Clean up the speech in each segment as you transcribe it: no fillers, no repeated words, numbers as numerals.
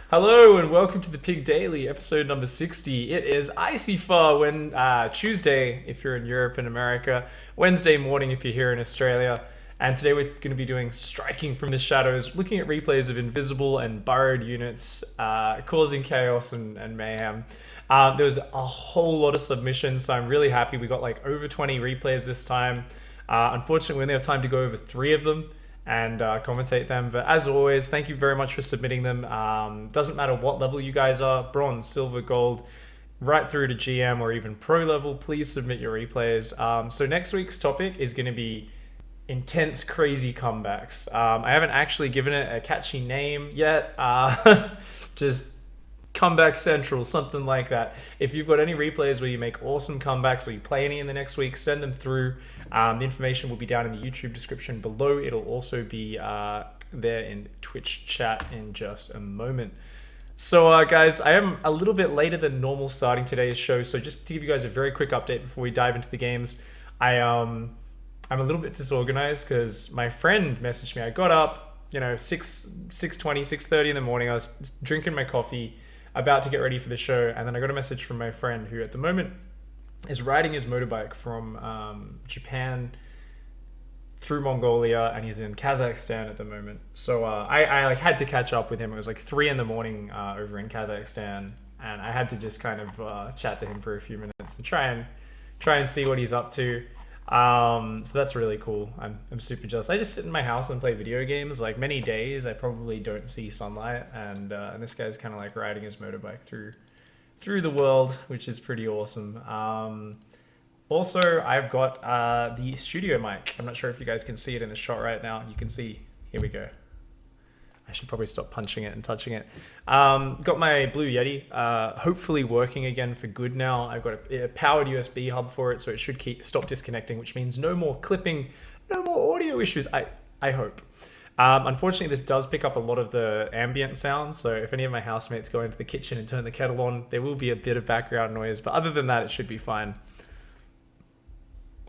Hello and welcome to the Pig Daily, episode number 60. It is ICYFAR when Tuesday if you're in Europe and America, Wednesday morning if you're here in Australia. And today we're going to be doing Striking from the Shadows, looking at replays of invisible and burrowed units, causing chaos and mayhem. There was a whole lot of submissions, so I'm really happy. We got like over 20 replays this time. Unfortunately, we only have time to go over 3 of them and commentate them. But as always, thank you very much for submitting them. Doesn't matter what level you guys are, bronze, silver, gold, right through to GM or even pro level, please submit your replays. So next week's topic is going to be intense, crazy comebacks. I haven't actually given it a catchy name yet. Just comeback central, something like that. If you've got any replays where you make awesome comebacks or you play any in the next week, send them through. The information will be down in the YouTube description below. It'll also be there in Twitch chat in just a moment. So guys, I am a little bit later than normal starting today's show, so just to give you guys a very quick update before we dive into the games, I'm a little bit disorganized because my friend messaged me. I got up, 6:20, 6:30 in the morning. I was drinking my coffee, about to get ready for the show, and then I got a message from my friend who at the moment is riding his motorbike from Japan through Mongolia, and he's in Kazakhstan at the moment. So I had to catch up with him. It was like 3 in the morning over in Kazakhstan, and I had to just kind of chat to him for a few minutes and try and see what he's up to. So that's really cool. I'm super jealous. I just sit in my house and play video games. Like many days I probably don't see sunlight, and this guy's kind of like riding his motorbike through the world, which is pretty awesome. Also, I've got the studio mic. I'm not sure if you guys can see it in the shot right now. You can see, here we go. I should probably stop punching it and touching it. Got my Blue Yeti, hopefully working again for good now. I've got a powered USB hub for it, so it should stop disconnecting, which means no more clipping, no more audio issues, I hope. Unfortunately, this does pick up a lot of the ambient sounds, so if any of my housemates go into the kitchen and turn the kettle on, there will be a bit of background noise, but other than that, it should be fine.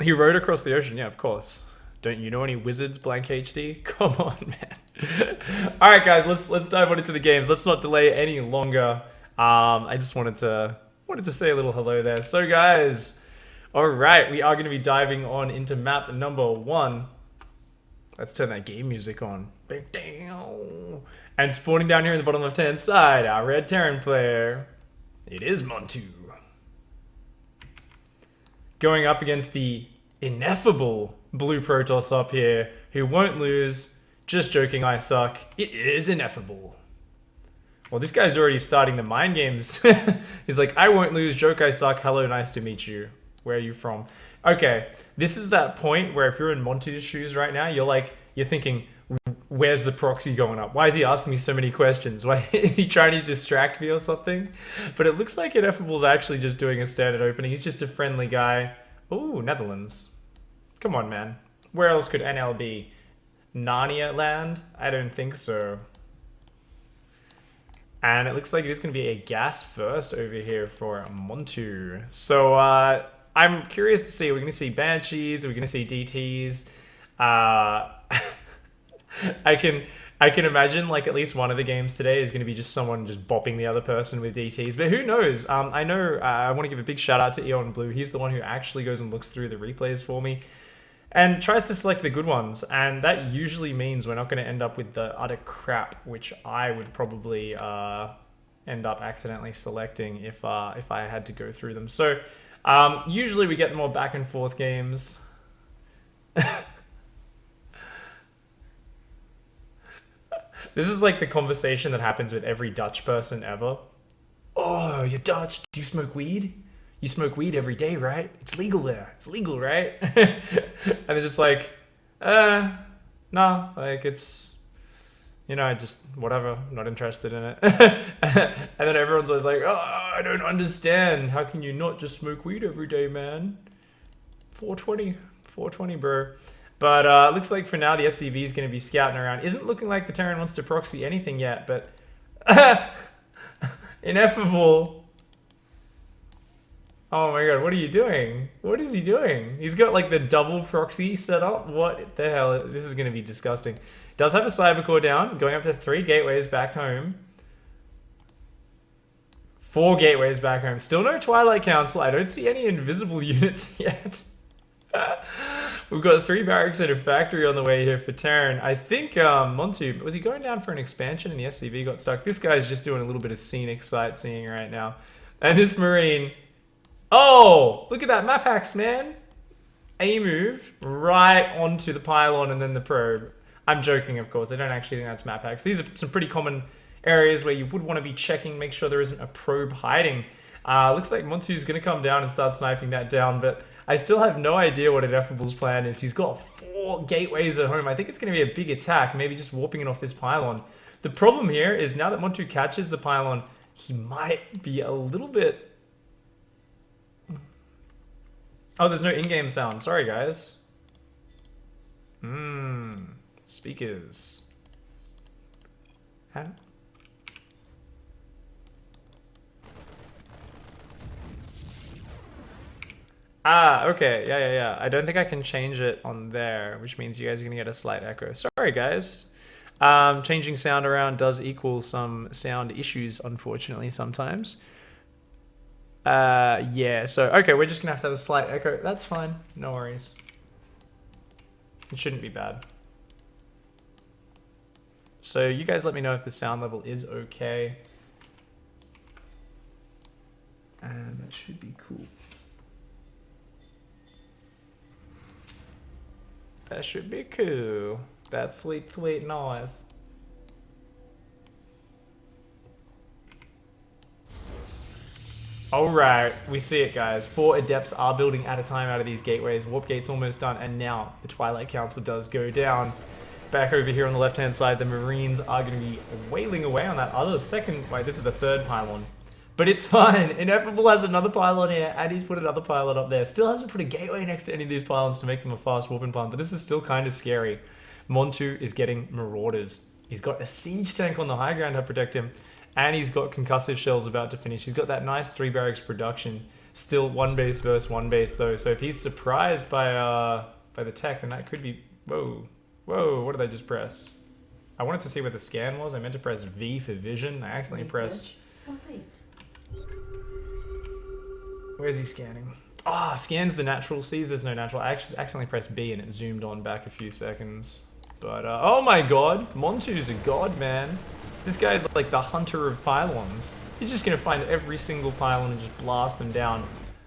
He rode across the ocean, yeah, of course. Don't you know any wizards, blank HD? Come on, man. All right, guys, let's dive on into the games. Let's not delay any longer. I just wanted to say a little hello there. So, guys, all right, we are going to be diving on into map number 1. Let's turn that game music on. Big damn. And spawning down here in the bottom left-hand side, our red Terran player. It is Montu. Going up against the ineffable Blue Protoss up here, who won't lose. Just joking, I suck. It is ineffable. Well, this guy's already starting the mind games. He's like, I won't lose, joke, I suck, hello, nice to meet you. Where are you from? Okay, this is that point where if you're in Montu's shoes right now, you're thinking, where's the proxy going up? Why is he asking me so many questions? Why is he trying to distract me or something? But it looks like Ineffable's actually just doing a standard opening. He's just a friendly guy. Ooh, Netherlands. Come on, man. Where else could NL be? Narnia land? I don't think so. And it looks like it is going to be a gas first over here for Montu. So I'm curious to see. Are we going to see Banshees? Are we going to see DTs? I can imagine like at least one of the games today is going to be just someone just bopping the other person with DTs, but who knows? I know I want to give a big shout out to Eon Blue. He's the one who actually goes and looks through the replays for me and tries to select the good ones, and that usually means we're not going to end up with the utter crap, which I would probably end up accidentally selecting if I had to go through them. So usually we get the more back and forth games. This is like the conversation that happens with every Dutch person ever. Oh, you're Dutch. Do you smoke weed? You smoke weed every day, right? It's legal there. It's legal, right? And they're just like, no, like it's, just whatever. Not interested in it. And then everyone's always like, oh, I don't understand. How can you not just smoke weed every day, man? 420, bro. But looks like for now the SCV is going to be scouting around. Isn't looking like the Terran wants to proxy anything yet, but Ineffable. Oh my god, what are you doing? What is he doing? He's got like the double proxy set up. What the hell? This is going to be disgusting. Does have a cyber core down, going up to 3 gateways back home. 4 gateways back home. Still no Twilight Council. I don't see any invisible units yet. We've got 3 barracks and a factory on the way here for Terran. I think Montu, was he going down for an expansion and the SCV got stuck? This guy's just doing a little bit of scenic sightseeing right now. And this Marine, oh, look at that map hacks, man. A move right onto the pylon and then the probe. I'm joking, of course. I don't actually think that's map hacks. These are some pretty common areas where you would want to be checking, make sure there isn't a probe hiding. Looks like Montu's going to come down and start sniping that down, but I still have no idea what Ineffable's plan is. He's got 4 gateways at home. I think it's going to be a big attack, maybe just warping it off this pylon. The problem here is now that Montu catches the pylon, he might be a little bit... Oh, there's no in-game sound. Sorry, guys. Speakers. Huh? Ah, okay. Yeah. I don't think I can change it on there, which means you guys are going to get a slight echo. Sorry, guys. Changing sound around does equal some sound issues, unfortunately, sometimes. Yeah, so, okay, we're just going to have a slight echo. That's fine. No worries. It shouldn't be bad. So you guys let me know if the sound level is okay. And that should be cool. That should be cool. That's sweet noise. Alright, we see it, guys. 4 Adepts are building at a time out of these gateways. Warp gate's almost done, and now the Twilight Council does go down. Back over here on the left-hand side, the Marines are going to be wailing away on that other second... Wait, this is the 3rd pylon. But it's fine. Ineffable has another pylon here, and he's put another pylon up there. Still hasn't put a gateway next to any of these pylons to make them a fast warping pylon, but this is still kind of scary. Montu is getting Marauders. He's got a siege tank on the high ground to protect him, and he's got concussive shells about to finish. He's got that nice 3 barracks production. Still 1 base versus 1 base, though. So if he's surprised by the tech, then that could be... Whoa, what did I just press? I wanted to see what the scan was. I meant to press V for vision. I accidentally pressed... Complete. Where's he scanning? Ah, scans the natural, sees there's no natural. I actually accidentally pressed B and it zoomed on back a few seconds. But, oh my god, Montu's a god, man. This guy's like the hunter of pylons. He's just gonna find every single pylon and just blast them down.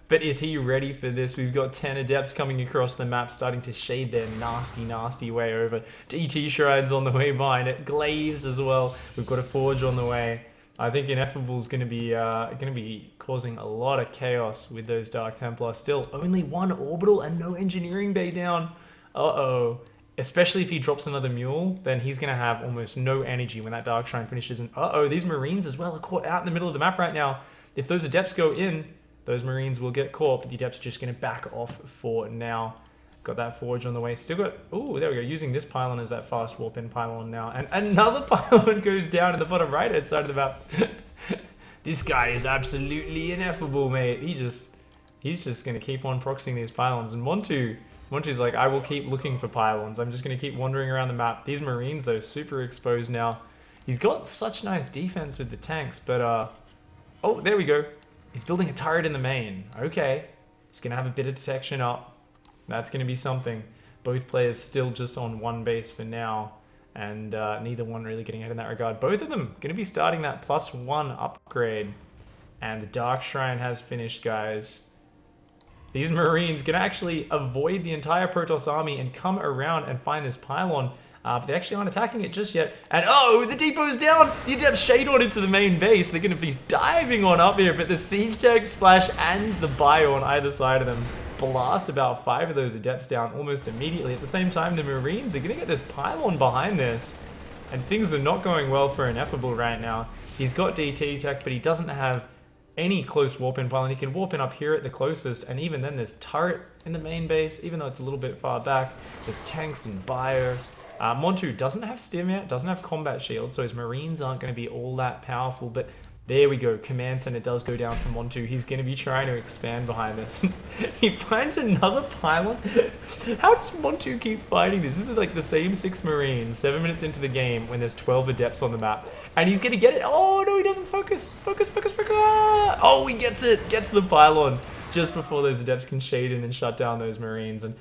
But is he ready for this? We've got 10 Adepts coming across the map, starting to shade their nasty way over. DT Shrines on the way behind it, Glaives as well. We've got a Forge on the way. I think Ineffable's gonna be causing a lot of chaos with those Dark Templars. Still, only 1 orbital and no engineering bay down. Uh-oh. Especially if he drops another mule, then he's gonna have almost no energy when that Dark Shrine finishes. And uh-oh, these Marines as well are caught out in the middle of the map right now. If those Adepts go in, those Marines will get caught, but the Adepts are just gonna back off for now. Got that Forge on the way. Still got... Oh, there we go. Using this pylon as that fast warp-in pylon now. And another pylon goes down in the bottom right-hand side of the map. This guy is absolutely ineffable, mate. He's just going to keep on proxying these pylons. And Montu's like, I will keep looking for pylons. I'm just going to keep wandering around the map. These Marines, though, super exposed now. He's got such nice defense with the tanks, but... Oh, there we go. He's building a turret in the main. Okay. He's going to have a bit of detection up. That's going to be something. Both players still just on 1 base for now, and neither one really getting ahead in that regard. Both of them going to be starting that +1 upgrade, and the Dark Shrine has finished, guys. These Marines can actually avoid the entire Protoss army and come around and find this pylon, but they actually aren't attacking it just yet. And oh, the depot's down! The Adepts shade on into the main base. They're going to be diving on up here, but the Siege Tank Splash and the Bio on either side of them blast about 5 of those Adepts down almost immediately. At the same time, the Marines are going to get this pylon behind this, and things are not going well for Ineffable right now. He's got DT tech, but he doesn't have any close warp-in pylon. He can warp in up here at the closest, and even then there's turret in the main base, even though it's a little bit far back. There's tanks and bio. Montu doesn't have stim yet, doesn't have combat shield, so his Marines aren't going to be all that powerful, but there we go. Command center does go down from Montu. He's going to be trying to expand behind this. He finds another pylon. How does Montu keep fighting this? This is like the same 6 Marines 7 minutes into the game when there's 12 Adepts on the map. And he's going to get it. Oh, no, he doesn't focus. Focus. Oh, he gets it. Gets the pylon just before those adepts can shade in and shut down those marines. And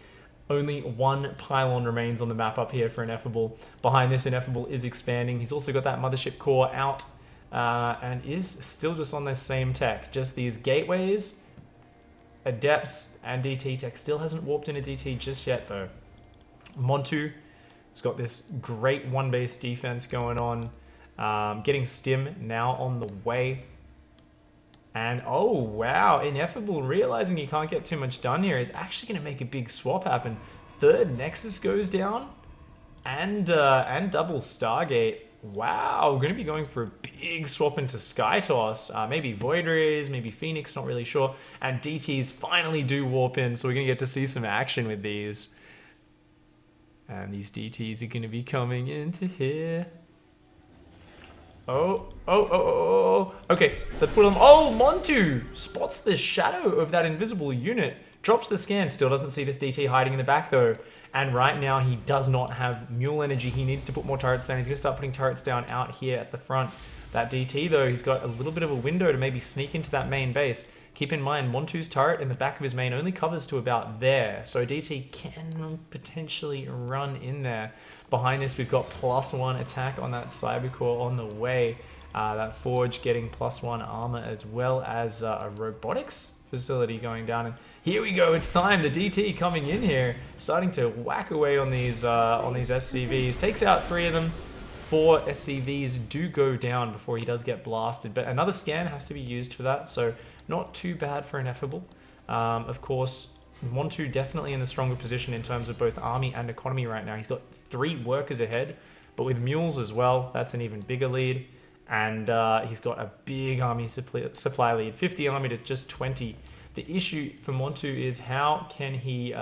only one pylon remains on the map up here for Ineffable. Behind this, Ineffable is expanding. He's also got that mothership core out and is still just on this same tech. Just these gateways, adepts, and DT tech. Still hasn't warped into DT just yet, though. Montu has got this great one-base defense going on. Getting Stim now on the way. And oh wow, Ineffable realizing he can't get too much done here is actually going to make a big swap happen. Third Nexus goes down, and double Stargate. Wow, we're going to be going for a big swap into Sky Toss. Maybe Void Rays, maybe Phoenix, not really sure. And DTs finally do warp in, so we're going to get to see some action with these. And these DTs are going to be coming into here. Oh. Okay, let's put him. Oh, Montu spots the shadow of that invisible unit. Drops the scan. Still doesn't see this DT hiding in the back, though. And right now, he does not have mule energy. He needs to put more turrets down. He's going to start putting turrets down out here at the front. That DT, though, he's got a little bit of a window to maybe sneak into that main base. Keep in mind, Montu's turret in the back of his main only covers to about there. So DT can potentially run in there. Behind this, we've got +1 attack on that Cybercore on the way. That Forge getting +1 armor as well as a robotics facility going down. And here we go, it's time. The DT coming in here, starting to whack away on these SCVs. Takes out 3 of them. 4 SCVs do go down before he does get blasted. But another scan has to be used for that, so not too bad for Ineffable. Of course, Montu definitely in the stronger position in terms of both army and economy right now. He's got 3 workers ahead, but with mules as well, that's an even bigger lead. And he's got a big army supply lead, 50 army to just 20. The issue for Montu is how can he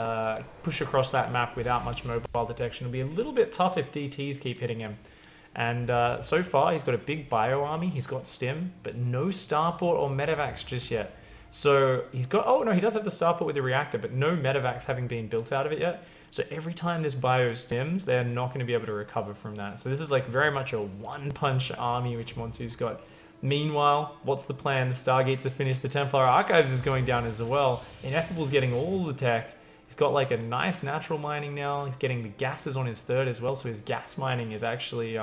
push across that map without much mobile detection. It'll be a little bit tough if DTs keep hitting him. And so far, he's got a big bio army. He's got Stim, but no starport or medevacs just yet. So he's got, oh no, he does have the starport with the reactor, but no medevacs having been built out of it yet. So every time this bio stims, they're not going to be able to recover from that. So this is like very much a one-punch army, which Montu's got. Meanwhile, what's the plan? The Stargates are finished. The Templar Archives is going down as well. Ineffable's getting all the tech. He's got like a nice natural mining now. He's getting the gases on his third as well. So his gas mining is actually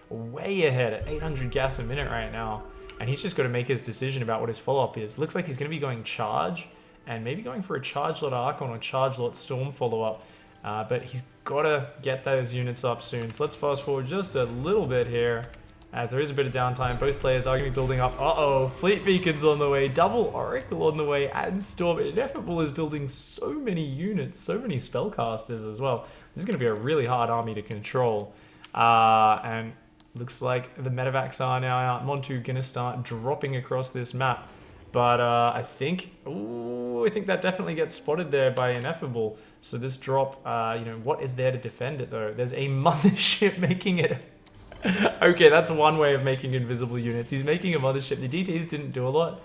way ahead at 800 gas a minute right now. And he's just got to make his decision about what his follow-up is. Looks like he's going to be going charge and maybe going for a charge lot Archon or charge lot Storm follow-up. But he's got to get those units up soon. So let's fast forward just a little bit here. As there is a bit of downtime, both players are going to be building up. Uh-oh, Fleet Beacon's on the way, double Oracle on the way, and Storm. Ineffable is building so many units, so many spellcasters as well. This is going to be a really hard army to control. And looks like the medevacs are now out. Montu going to start dropping across this map. But I think that definitely gets spotted there by Ineffable. So this drop, what is there to defend it though? There's a mothership making it. Okay, that's one way of making invisible units. He's making a mothership. The DTs didn't do a lot,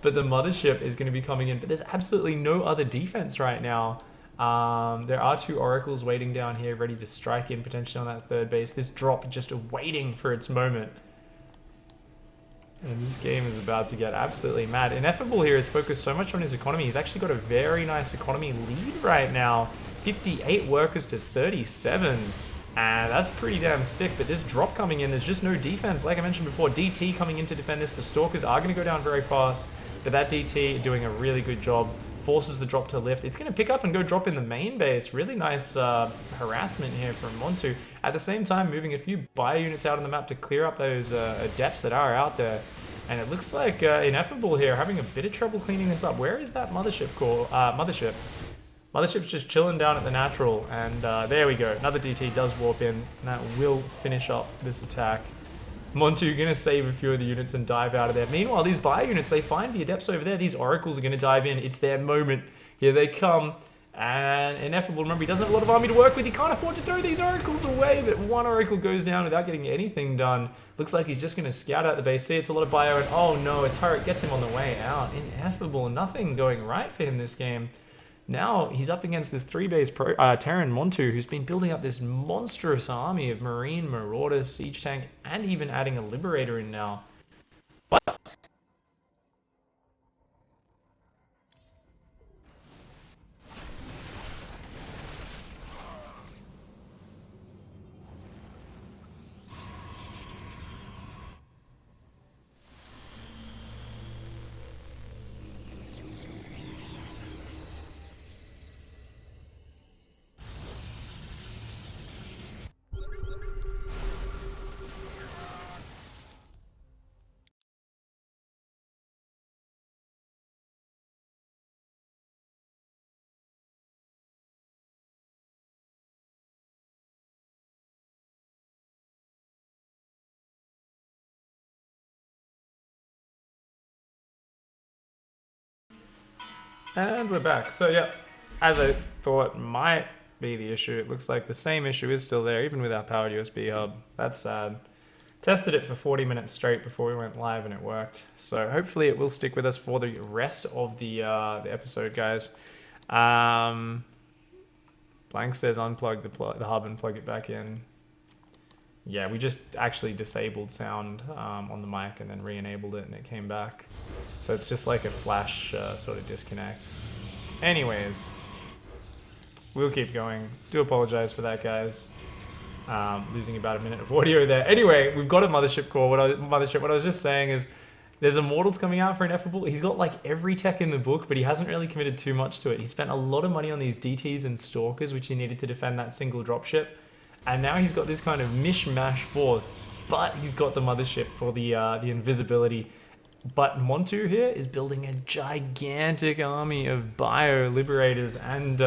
but the mothership is going to be coming in. But there's absolutely no other defense right now. There are 2 oracles waiting down here, ready to strike in potentially on that third base. This drop just waiting for its moment. And this game is about to get absolutely mad. Ineffable here is focused so much on his economy. He's actually got a very nice economy lead right now. 58 workers to 37. And that's pretty damn sick, but this drop coming in, there's just no defense. Like I mentioned before, DT coming in to defend this. The Stalkers are going to go down very fast, but that DT doing a really good job. Forces the drop to lift. It's going to pick up and go drop in the main base. Really nice harassment here from Montu. At the same time, moving a few bio units out on the map to clear up those adepts that are out there. And it looks like Ineffable here having a bit of trouble cleaning this up. Where is that mothership core? Mothership. Mothership's just chilling down at the natural, and there we go. Another DT does warp in, and that will finish up this attack. Montu gonna save a few of the units and dive out of there. Meanwhile, these bio units, they find the adepts over there. These oracles are gonna dive in. It's their moment. Here they come. And Ineffable, remember, he doesn't have a lot of army to work with. He can't afford to throw these oracles away, but one oracle goes down without getting anything done. Looks like he's just gonna scout out the base. See, it's a lot of bio, and oh no, a turret gets him on the way out. Ineffable, nothing going right for him this game. Now he's up against this 3-base Terran Montu, who's been building up this monstrous army of Marine, Marauder, Siege Tank, and even adding a Liberator in now. But And we're back. So yeah, as I thought might be the issue, it looks like the same issue is still there, even with our powered USB hub. That's sad. Tested it for 40 minutes straight before we went live and it worked. So hopefully it will stick with us for the rest of the episode, guys. Blank says unplug the hub and plug it back in. Yeah, we just actually disabled sound on the mic and then re-enabled it and it came back. So it's just like a flash sort of disconnect. Anyways, we'll keep going. Do apologize for that, guys. Losing about a minute of audio there. Anyway, we've got a mothership core. What I was just saying is there's Immortals coming out for Ineffable. He's got like every tech in the book, but he hasn't really committed too much to it. He spent a lot of money on these DTs and Stalkers, which he needed to defend that single dropship. And now he's got this kind of mishmash force, but he's got the mothership for the invisibility. But Montu here is building a gigantic army of Bio Liberators and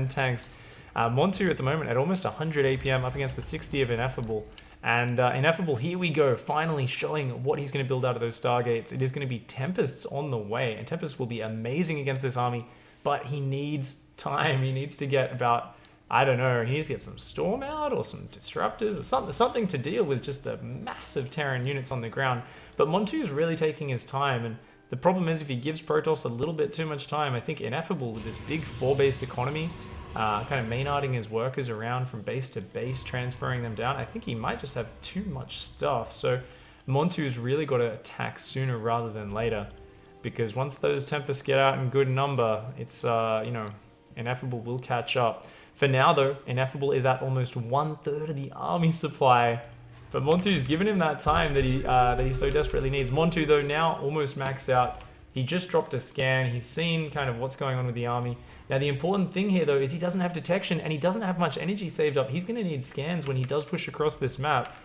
tanks. Montu at the moment at almost 100 APM up against the 60 of Ineffable. And Ineffable, here we go, finally showing what he's going to build out of those Stargates. It is going to be Tempests on the way, and Tempest will be amazing against this army, but he needs time. He needs to get about, I don't know, he needs to get some Storm out or some Disruptors or something to deal with just the massive Terran units on the ground. But Montu is really taking his time, and the problem is if he gives Protoss a little bit too much time, I think Ineffable with this big 4-base economy, kind of main-arding his workers around from base to base, transferring them down, I think he might just have too much stuff. So Montu's really got to attack sooner rather than later, because once those Tempests get out in good number, it's, Ineffable will catch up. For now, though, Ineffable is at almost 1/3 of the army supply. But Montu's given him that time that he so desperately needs. Montu, though, now almost maxed out. He just dropped a scan. He's seen kind of what's going on with the army. Now, the important thing here, though, is he doesn't have detection, and he doesn't have much energy saved up. He's going to need scans when he does push across this map.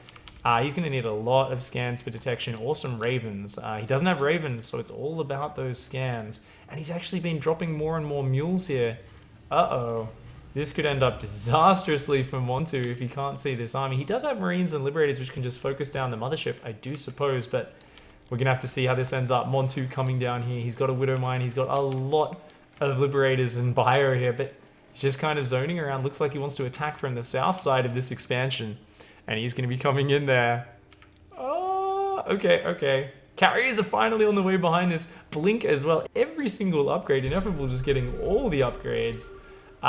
He's going to need a lot of scans for detection, or some Ravens. He doesn't have Ravens, so it's all about those scans. And he's actually been dropping more and more mules here. Uh-oh. This could end up disastrously for Montu if he can't see this army. He does have Marines and Liberators which can just focus down the mothership, I do suppose, but we're going to have to see how this ends up. Montu coming down here. He's got a Widow Mine. He's got a lot of Liberators and Bio here, but he's just kind of zoning around. Looks like he wants to attack from the south side of this expansion, and he's going to be coming in there. Oh, okay. Carriers are finally on the way behind this. Blink as well. Every single upgrade. Ineffable just getting all the upgrades. He's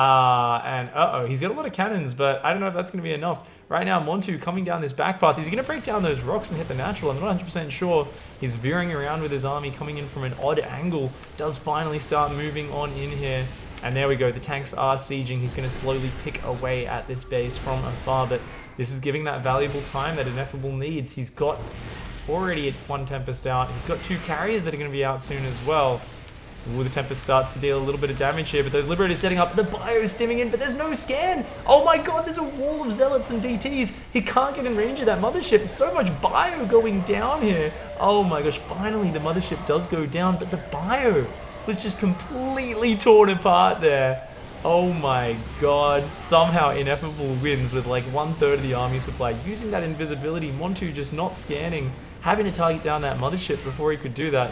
got a lot of cannons, but I don't know if that's going to be enough. Right now, Montu coming down this back path. Is he going to break down those rocks and hit the natural? I'm not 100% sure. He's veering around with his army, coming in from an odd angle. Does finally start moving on in here. And there we go. The tanks are sieging. He's going to slowly pick away at this base from afar, but this is giving that valuable time that Ineffable needs. He's got already 1 Tempest out. He's got 2 carriers that are going to be out soon as well. Ooh, the Tempest starts to deal a little bit of damage here, but those Liberators setting up. The Bio stimming in, but there's no scan. Oh my god, there's a wall of Zealots and DTs. He can't get in range of that mothership. So much Bio going down here. Oh my gosh, finally the mothership does go down, but the Bio was just completely torn apart there. Oh my god. Somehow Ineffable wins with like 1/3 of the army supply. Using that invisibility, Montu just not scanning, having to target down that mothership before he could do that.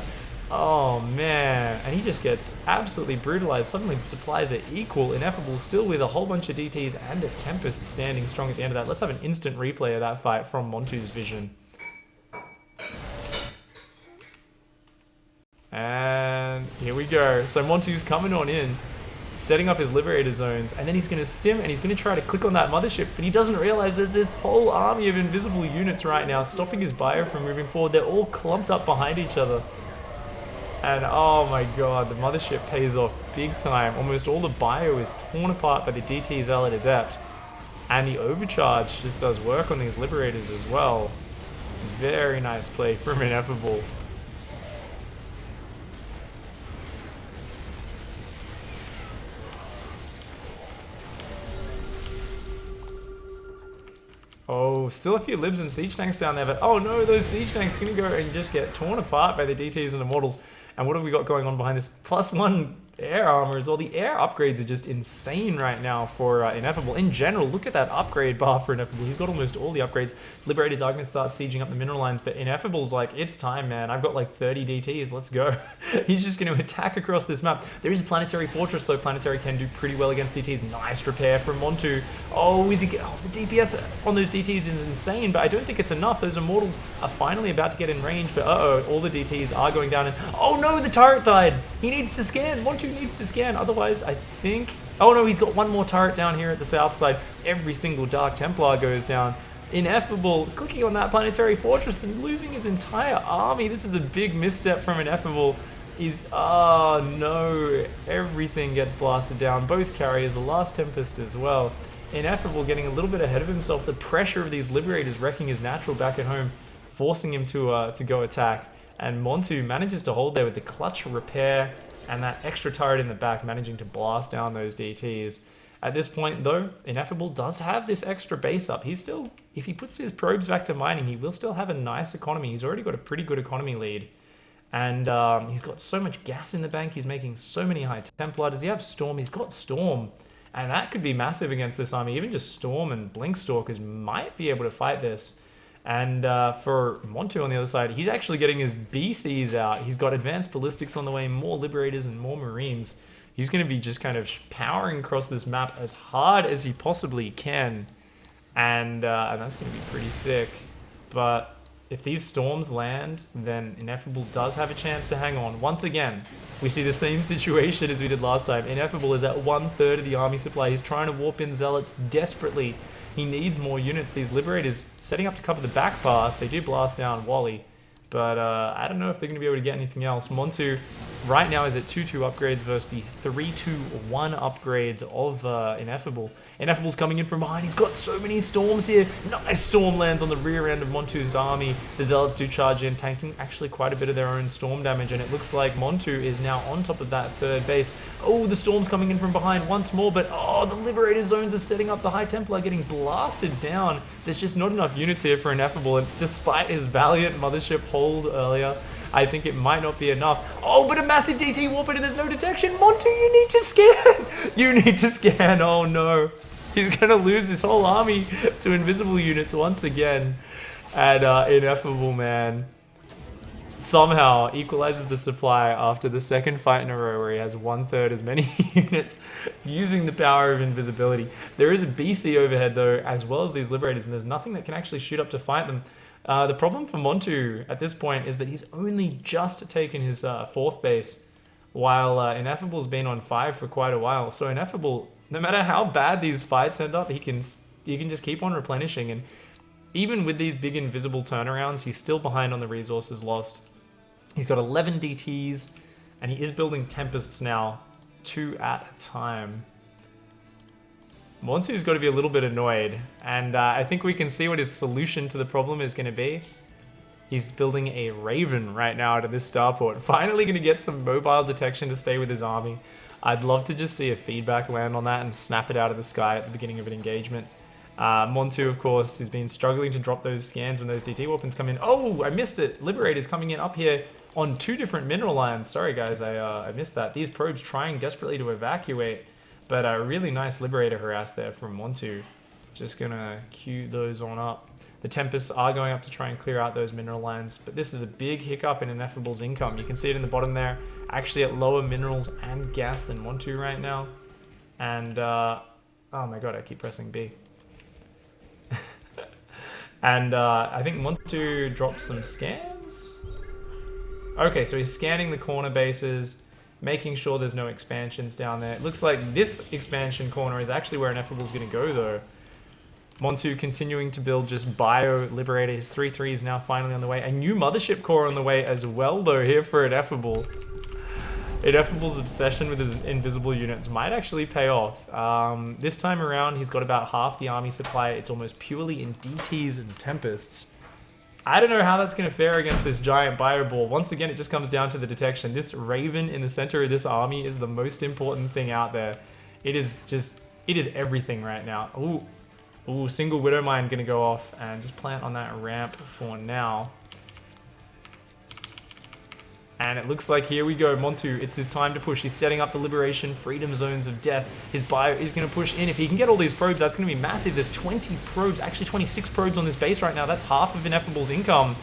Oh man, and he just gets absolutely brutalized. Suddenly the supplies are equal. Ineffable still with a whole bunch of DTs and a Tempest standing strong at the end of that. Let's have an instant replay of that fight from Montu's vision. And here we go. So Montu's coming on in. setting up his Liberator zones, and then he's going to stim and he's going to try to click on that mothership, but he doesn't realize there's this whole army of invisible units right now stopping his bio from moving forward. They're all clumped up behind each other. And oh my god, the mothership pays off big time. Almost all the bio is torn apart by the DT Zealot Adept. And the overcharge just does work on these Liberators as well. Very nice play from Ineffable. Oh, still a few libs and siege tanks down there, but oh no, those siege tanks gonna go and just get torn apart by the DTs and Immortals. And what have we got going on behind this? +1 air armor as well. The air upgrades are just insane right now for Ineffable. In general, look at that upgrade bar for Ineffable. He's got almost all the upgrades. Liberators are going to start sieging up the mineral lines, but Ineffable's like, it's time, man. I've got like 30 DTs. Let's go. He's just going to attack across this map. There is a Planetary Fortress, though. Planetary can do pretty well against DTs. Nice repair from Montu. Oh, is he... Oh, the DPS on those DTs is insane, but I don't think it's enough. Those Immortals are finally about to get in range, but uh-oh, all the DTs are going down. And oh no, the turret died. He needs to scan. Montu needs to scan. Otherwise, I think... Oh no, he's got one more turret down here at the south side. Every single Dark Templar goes down. Ineffable clicking on that Planetary Fortress and losing his entire army. This is a big misstep from Ineffable. Oh no, everything gets blasted down. Both carriers, the last Tempest as well. Ineffable getting a little bit ahead of himself. The pressure of these Liberators wrecking his natural back at home, forcing him to go attack. And Montu manages to hold there with the clutch repair and that extra turret in the back, managing to blast down those DTs. At this point, though, Ineffable does have this extra base up. He's still, if he puts his probes back to mining, he will still have a nice economy. He's already got a pretty good economy lead. And he's got so much gas in the bank. He's making so many high Templar. Does he have Storm? He's got Storm. And that could be massive against this army. Even just Storm and Blinkstalkers might be able to fight this. And for Montu on the other side, he's actually getting his BCs out. He's got advanced ballistics on the way, more Liberators and more Marines. He's going to be just kind of powering across this map as hard as he possibly can. And that's going to be pretty sick. But if these storms land, then Ineffable does have a chance to hang on. Once again, we see the same situation as we did last time. Ineffable is at 1/3 of the army supply. He's trying to warp in Zealots desperately. He needs more units. These Liberators setting up to cover the back path. They do blast down Wally, but I don't know if they're going to be able to get anything else. Montu right now is at 2-2 upgrades versus the 3-2-1 upgrades of Ineffable. Ineffable's coming in from behind. He's got so many storms here. Nice storm lands on the rear end of Montu's army. The Zealots do charge in, tanking actually quite a bit of their own storm damage, and it looks like Montu is now on top of that third base. Oh, the storm's coming in from behind once more, but oh, the Liberator zones are setting up. The High Templar getting blasted down. There's just not enough units here for Ineffable, and despite his valiant mothership hold earlier, I think it might not be enough. Oh, but a massive DT warp and there's no detection. Montu, you need to scan. You need to scan. Oh no. He's going to lose his whole army to invisible units once again. And Ineffable, man, somehow equalizes the supply after the second fight in a row where he has 1/3 as many units using the power of invisibility. There is a BC overhead though, as well as these Liberators, and there's nothing that can actually shoot up to fight them. The problem for Montu at this point is that he's only just taken his 4th base, while Ineffable's been on 5 for quite a while. So Ineffable, no matter how bad these fights end up, he can just keep on replenishing. And even with these big invisible turnarounds, he's still behind on the resources lost. He's got 11 DTs, and he is building Tempests now, 2 at a time. Montu's got to be a little bit annoyed, and I think we can see what his solution to the problem is going to be. He's building a Raven right now to this starport. Finally going to get some mobile detection to stay with his army. I'd love to just see a feedback land on that and snap it out of the sky at the beginning of an engagement. Montu, of course, has been struggling to drop those scans when those DT weapons come in. Oh, I missed it. Liberator's coming in up here on 2 different mineral lines. Sorry, guys, I missed that. These probes trying desperately to evacuate. But a really nice Liberator harass there from Montu. Just gonna queue those on up. The Tempests are going up to try and clear out those mineral lines, but this is a big hiccup in Ineffable's income. You can see it in the bottom there, actually at lower minerals and gas than Montu right now. And, oh my god, I keep pressing B. And I think Montu dropped some scans. Okay, so he's scanning the corner bases. making sure there's no expansions down there. It looks like this expansion corner is actually where Ineffable's going to go, though. Montu continuing to build just Bio Liberator. His 3-3 is now finally on the way. A new Mothership core on the way as well, though, here for Ineffable. Ineffable's obsession with his invisible units might actually pay off. This time around, he's got about half the army supply. It's almost purely in DTs and Tempests. I don't know how that's going to fare against this giant Bio Ball. Once again, it just comes down to the detection. This Raven in the center of this army is the most important thing out there. It is everything right now. Ooh, single Widow Mine going to go off and just plant on that ramp for now. And it looks like here we go, Montu, it's his time to push. He's setting up the Liberation Freedom Zones of Death. His Bio is going to push in. If he can get all these probes, that's going to be massive. There's 20 probes, actually 26 probes on this base right now. That's half of Ineffable's income.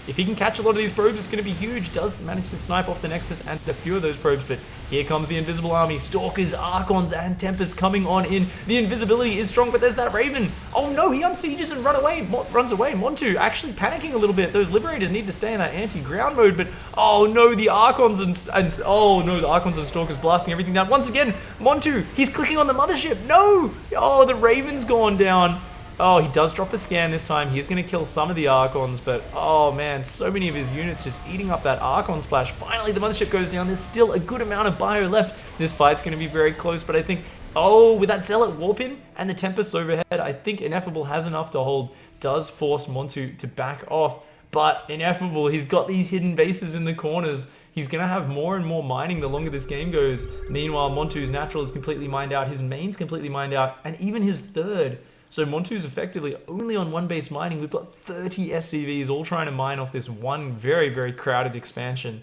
If he can catch a lot of these probes, it's going to be huge. Does manage to snipe off the Nexus and a few of those probes, but here comes the Invisible Army. Stalkers, Archons, and Tempests coming on in. The invisibility is strong, but there's that Raven. Oh no, he unsieges and runs away. Montu actually panicking a little bit. Those Liberators need to stay in that anti-ground mode, but oh no, the Archons and oh no, the Archons and Stalkers blasting everything down. Once again, Montu, he's clicking on the Mothership. No! Oh, the Raven's gone down. Oh, he does drop a scan this time. He's going to kill some of the Archons, but oh man, so many of his units just eating up that Archon splash. Finally, the Mothership goes down. There's still a good amount of Bio left. This fight's going to be very close, but I think, oh, with that Zealot warp in and the Tempest overhead, I think Ineffable has enough to hold. Does force Montu to back off, but Ineffable, he's got these hidden bases in the corners. He's going to have more and more mining the longer this game goes. Meanwhile, Montu's natural is completely mined out. His main's completely mined out, and even his third. So Montu's effectively only on one base mining. We've got 30 SCVs all trying to mine off this one very, very crowded expansion.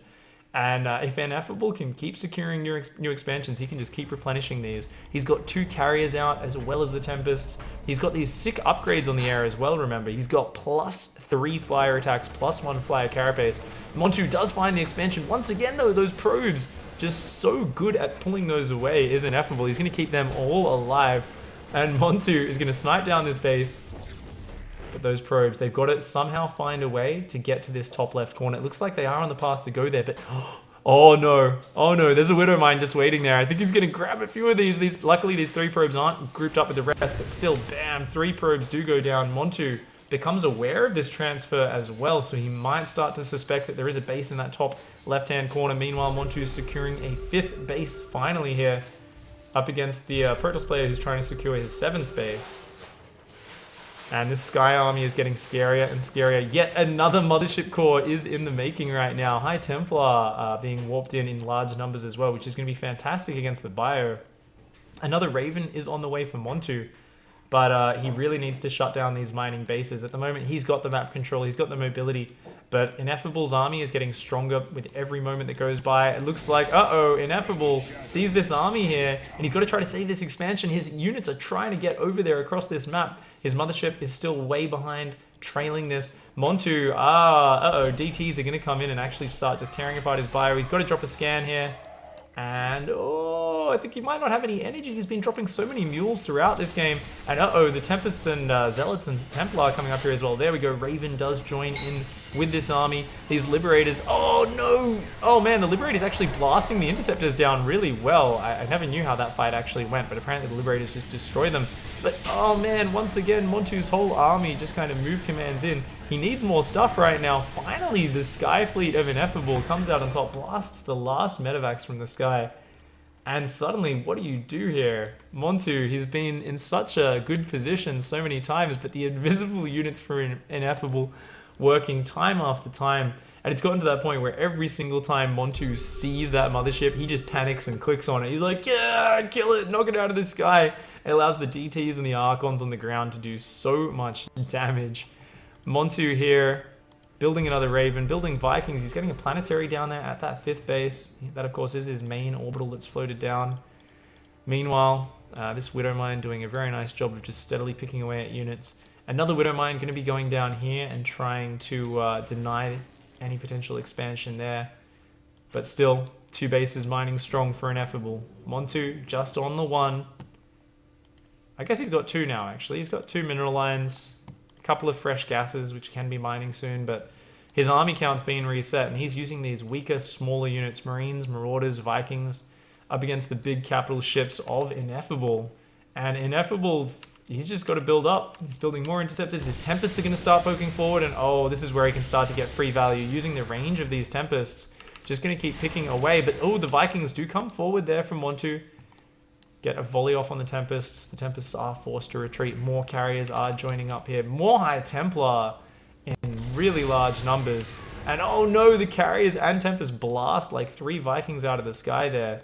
And if Ineffable can keep securing new expansions, he can just keep replenishing these. He's got 2 carriers out as well as the Tempests. He's got these sick upgrades on the air as well, remember. He's got +3 flyer attacks, +1 flyer carapace. Montu does find the expansion. Once again, though, those probes, just so good at pulling those away, is Ineffable. He's going to keep them all alive. And Montu is going to snipe down this base. But those probes, they've got to somehow find a way to get to this top left corner. It looks like they are on the path to go there, but oh no, there's a Widow Mine just waiting there. I think he's going to grab a few of these. Luckily, these 3 probes aren't grouped up with the rest, but still, bam, 3 probes do go down. Montu becomes aware of this transfer as well, so he might start to suspect that there is a base in that top left-hand corner. Meanwhile, Montu is securing a 5th base finally here, up against the Protoss player who's trying to secure his 7th base. And this Sky Army is getting scarier and scarier. Yet another Mothership core is in the making right now. High Templar being warped in large numbers as well, which is going to be fantastic against the Bio. Another Raven is on the way for Montu, but he really needs to shut down these mining bases. At the moment, he's got the map control, he's got the mobility, but Ineffable's army is getting stronger with every moment that goes by. It looks like, Ineffable sees this army here, and he's got to try to save this expansion. His units are trying to get over there across this map. His Mothership is still way behind, trailing this. Montu, DTs are going to come in and actually start just tearing apart his Bio. He's got to drop a scan here. And, I think he might not have any energy. He's been dropping so many mules throughout this game. And, the Tempests and Zealots and Templar coming up here as well. There we go. Raven does join in with this army. These Liberators, oh no! Oh man, the Liberators actually blasting the Interceptors down really well. I never knew how that fight actually went, but apparently the Liberators just destroy them. But, oh man, once again, Montu's whole army just kind of move commands in. He needs more stuff right now. Finally, the Sky Fleet of Ineffable comes out on top, blasts the last medevacs from the sky. And suddenly, what do you do here? Montu, he's been in such a good position so many times, but the invisible units for Ineffable working time after time. And it's gotten to that point where every single time Montu sees that Mothership, he just panics and clicks on it. He's like, yeah, kill it, knock it out of the sky. It allows the DTs and the Archons on the ground to do so much damage. Montu here, building another Raven, building Vikings. He's getting a planetary down there at that 5th base. That, of course, is his main orbital that's floated down. Meanwhile, this Widow Mine doing a very nice job of just steadily picking away at units. Another Widow Mine going to be going down here and trying to deny any potential expansion there. But still, 2 bases mining strong for Ineffable. Montu just on the 1. I guess he's got 2 now, actually. He's got 2 mineral lines, a couple of fresh gases, which can be mining soon, but his army count's being reset, and he's using these weaker, smaller units, Marines, Marauders, Vikings, up against the big capital ships of Ineffable. And Ineffable's, he's just got to build up. He's building more Interceptors. His Tempests are going to start poking forward, and oh, this is where he can start to get free value using the range of these Tempests. Just going to keep picking away, but oh, the Vikings do come forward there from Montu. Get a volley off on the Tempests. The Tempests are forced to retreat. More carriers are joining up here. More High Templar in really large numbers. And oh no, the carriers and Tempest blast like 3 Vikings out of the sky there.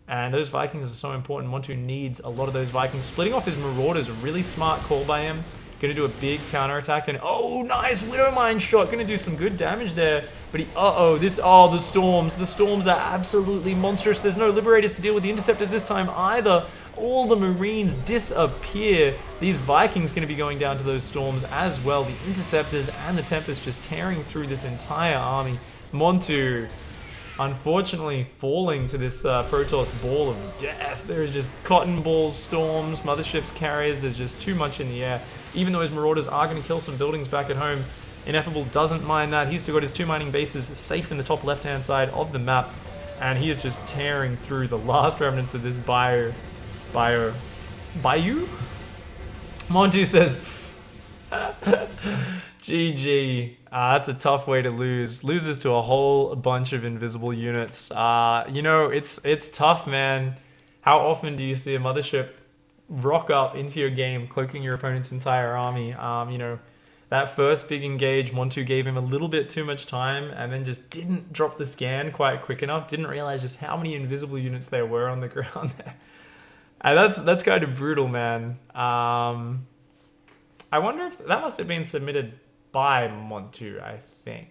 And those Vikings are so important. Montu needs a lot of those Vikings. Splitting off his Marauders, a really smart call by him. Going to do a big counterattack. And oh, nice Widow Mine shot. Going to do some good damage there. But the Storms. The Storms are absolutely monstrous. There's no Liberators to deal with the Interceptors this time either. All the Marines disappear. These Vikings going to be going down to those Storms as well. The Interceptors and the Tempests just tearing through this entire army. Montu, unfortunately, falling to this Protoss ball of death. There's just cotton balls, storms, motherships, carriers. There's just too much in the air. Even though his Marauders are going to kill some buildings back at home, Ineffable doesn't mind that. He's still got his 2 mining bases safe in the top left-hand side of the map, and he is just tearing through the last remnants of this bayou? Montu says, GG. That's a tough way to lose. Loses to a whole bunch of invisible units. You know, it's tough, man. How often do you see a mothership rock up into your game, cloaking your opponent's entire army? You know, that first big engage, Montu gave him a little bit too much time and then just didn't drop the scan quite quick enough. Didn't realize just how many invisible units there were on the ground there. And that's kind of brutal, man. I wonder if that must have been submitted by Montu, I think.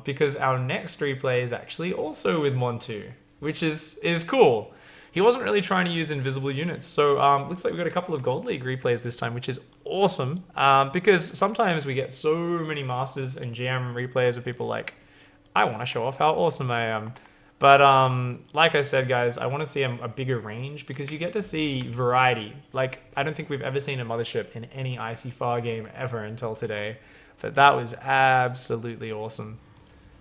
Because our next replay is actually also with Montu, which is cool. He wasn't really trying to use invisible units, so looks like we've got a couple of Gold League replays this time, which is awesome. Because sometimes we get so many Masters and GM replays of people like, I want to show off how awesome I am. But like I said, guys, I want to see a bigger range because you get to see variety. Like, I don't think we've ever seen a mothership in any ICYFAR game ever until today. But that was absolutely awesome.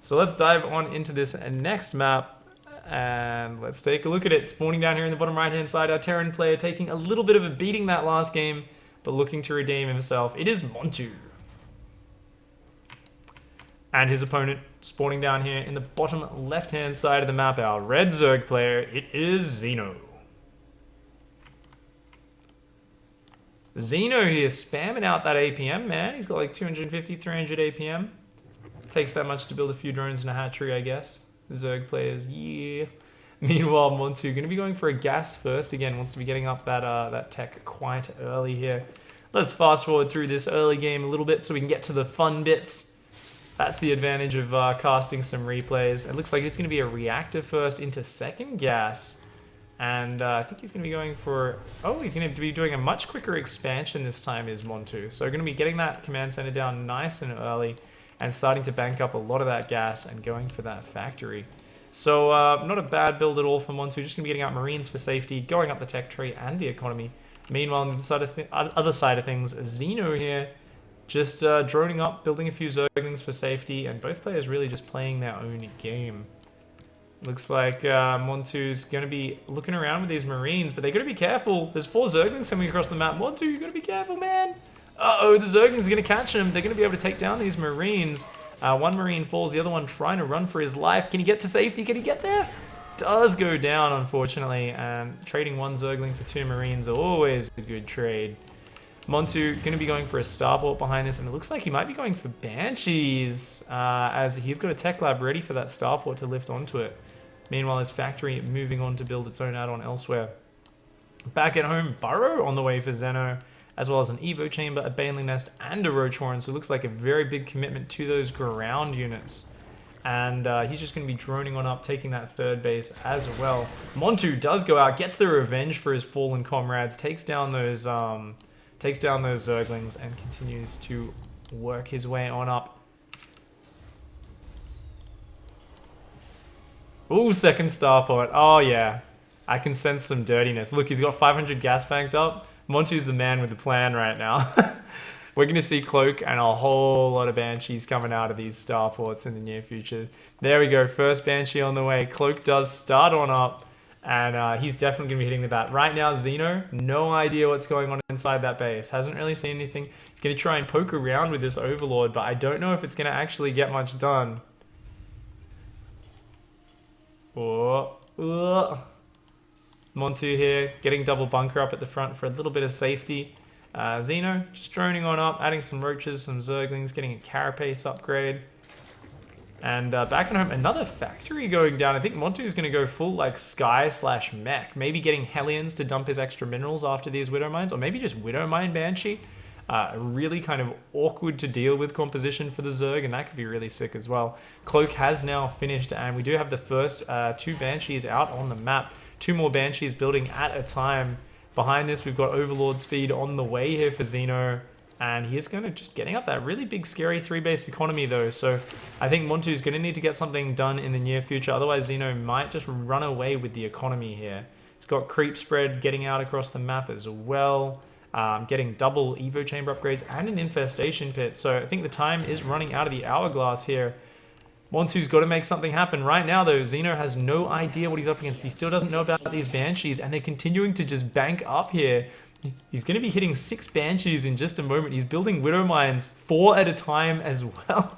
So let's dive on into this next map. And let's take a look at it. Spawning down here in the bottom right-hand side, our Terran player taking a little bit of a beating that last game, but looking to redeem himself. It is Montu. And his opponent spawning down here in the bottom left-hand side of the map, our red Zerg player, it is Xeno. Xeno here spamming out that APM, man. He's got like 250, 300 APM. Takes that much to build a few drones and a hatchery, I guess. Zerg players, yeah. Meanwhile, Montu going to be going for a gas first. Again, wants to be getting up that tech quite early here. Let's fast forward through this early game a little bit so we can get to the fun bits. That's the advantage of casting some replays. It looks like it's going to be a reactor first into second gas. And I think he's going to be going for... Oh, he's going to be doing a much quicker expansion this time is Montu. So going to be getting that command center down nice and early and starting to bank up a lot of that gas and going for that factory. So not a bad build at all for Montu. Just going to be getting out Marines for safety, going up the tech tree and the economy. Meanwhile, on the other side of things, Xeno here just droning up, building a few Zerglings for safety, and both players really just playing their own game. Looks like Montu's going to be looking around with these Marines, but they got to be careful. There's 4 Zerglings coming across the map. Montu, you got to be careful, man. Uh-oh, the Zerglings are going to catch him. They're going to be able to take down these Marines. One Marine falls, the other one trying to run for his life. Can he get to safety? Can he get there? Does go down, unfortunately. And trading 1 Zergling for 2 Marines, always a good trade. Montu going to be going for a starport behind this, and it looks like he might be going for Banshees, as he's got a tech lab ready for that starport to lift onto it. Meanwhile, his factory moving on to build its own add-on elsewhere. Back at home, Burrow on the way for Xeno, as well as an Evo Chamber, a Baneling Nest, and a Roach Horn. So it looks like a very big commitment to those ground units. And he's just going to be droning on up, taking that third base as well. Montu does go out, gets the revenge for his fallen comrades, takes down those Zerglings, and continues to work his way on up. Ooh, second starport. Oh yeah, I can sense some dirtiness. Look, he's got 500 gas banked up. Montu's the man with the plan right now. We're going to see Cloak and a whole lot of Banshees coming out of these starports in the near future. There we go. First Banshee on the way. Cloak does start on up. And he's definitely going to be hitting the bat. Right now, Xeno, no idea what's going on inside that base. Hasn't really seen anything. He's going to try and poke around with this Overlord, but I don't know if it's going to actually get much done. Montu here, getting double bunker up at the front for a little bit of safety. Xeno just droning on up, adding some roaches, some zerglings, getting a carapace upgrade. And back at home, another factory going down. I think Montu is going to go full like sky/mech. Maybe getting Hellions to dump his extra minerals after these Widow Mines, or maybe just Widow Mine Banshee. Really kind of awkward to deal with composition for the Zerg, and that could be really sick as well. Cloak has now finished, and we do have the first 2 Banshees out on the map. 2 more Banshees building at a time. Behind this, we've got Overlord speed on the way here for Xeno. And he's going to just getting up that really big, scary 3-base economy, though. So I think Montu's going to need to get something done in the near future. Otherwise, Xeno might just run away with the economy here. He's got creep spread getting out across the map as well. Getting double Evo chamber upgrades and an infestation pit. So I think the time is running out of the hourglass here. Montu's got to make something happen. Right now, though, Xeno has no idea what he's up against. He still doesn't know about these Banshees, and they're continuing to just bank up here. He's going to be hitting 6 Banshees in just a moment. He's building Widow Mines 4 at a time as well.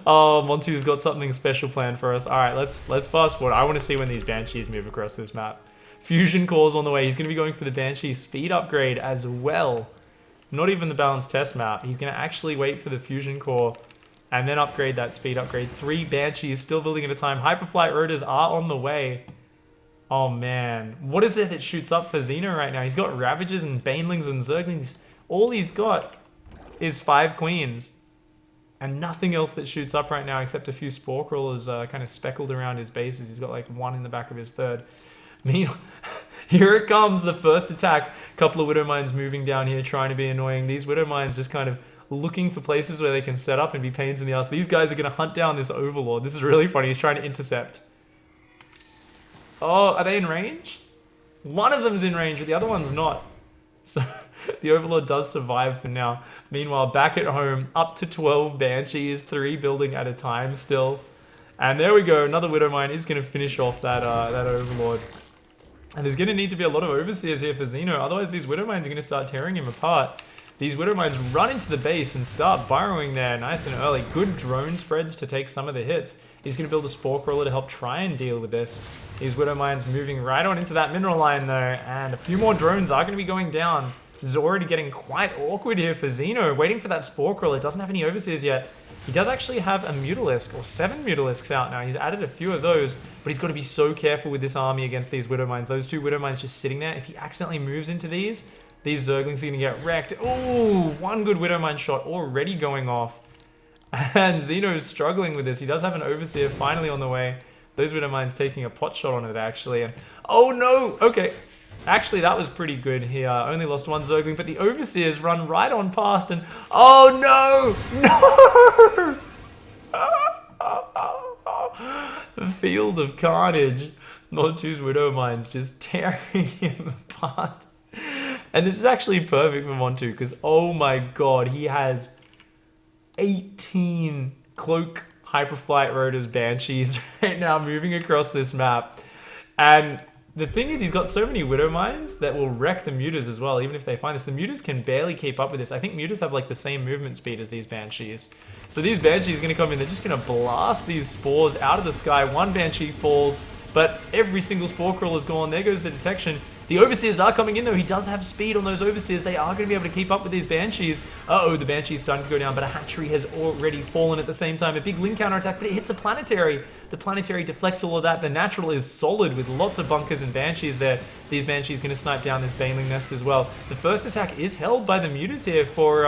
Oh, Montu's got something special planned for us. All right, let's fast forward. I want to see when these Banshees move across this map. Fusion Core's on the way. He's going to be going for the Banshee speed upgrade as well. Not even the balanced test map. He's going to actually wait for the Fusion Core and then upgrade that speed upgrade. 3 Banshees still building at a time. Hyperflight Rotors are on the way. Oh man, what is there that shoots up for Xeno right now? He's got Ravagers and Banelings and Zerglings. All he's got is 5 Queens. And nothing else that shoots up right now except a few Spore Crawlers kind of speckled around his bases. He's got like 1 in the back of his 3rd. Meanwhile, here it comes, the first attack. Couple of Widow Mines moving down here trying to be annoying. These Widow Mines just kind of looking for places where they can set up and be pains in the ass. These guys are going to hunt down this Overlord. This is really funny. He's trying to intercept. Oh, are they in range? One of them's in range, but the other one's not. So the Overlord does survive for now. Meanwhile, back at home, up to 12 Banshees, 3 building at a time still. And there we go. Another Widow Mine is going to finish off that Overlord. And there's going to need to be a lot of Overseers here for Xeno. Otherwise, these Widow Mines are going to start tearing him apart. These Widow Mines run into the base and start burrowing there nice and early. Good drone spreads to take some of the hits. He's going to build a Spore Crawler to help try and deal with this. These Widow Mines moving right on into that mineral line though. And a few more drones are going to be going down. This is already getting quite awkward here for Xeno. Waiting for that Spore Crawler. Doesn't have any Overseers yet. He does actually have a Mutalisk, or 7 Mutalisks out now. He's added a few of those, but he's got to be so careful with this army against these Widow Mines. Those 2 Widow Mines just sitting there. If he accidentally moves into these Zerglings are going to get wrecked. Ooh, 1 good Widow Mine shot already going off. And Xeno's struggling with this. He does have an Overseer finally on the way. Those Widow Mines taking a pot shot on it, actually. And oh, no! Okay. Actually, that was pretty good. He only lost 1 Zergling, but the Overseers run right on past and... Oh, no! No! The field of carnage. Montu's Widow Mines just tearing him apart. And this is actually perfect for Montu, because, oh my god, he has 18 Cloak Hyperflight Rotors Banshees right now moving across this map. And the thing is, he's got so many Widow Mines that will wreck the Mutas as well, even if they find this. The Mutas can barely keep up with this. I think Mutas have like the same movement speed as these Banshees. So these Banshees are going to come in, they're just going to blast these spores out of the sky. 1 Banshee falls, but every single Spore Crawler is gone. There goes the detection. The Overseers are coming in though. He does have speed on those Overseers. They are going to be able to keep up with these Banshees. Uh-oh, the Banshee's starting to go down, but a hatchery has already fallen at the same time. A big Link counterattack, but it hits a Planetary. The Planetary deflects all of that. The natural is solid with lots of bunkers and Banshees there. These Banshees going to snipe down this Baneling nest as well. The first attack is held by the Mutas here for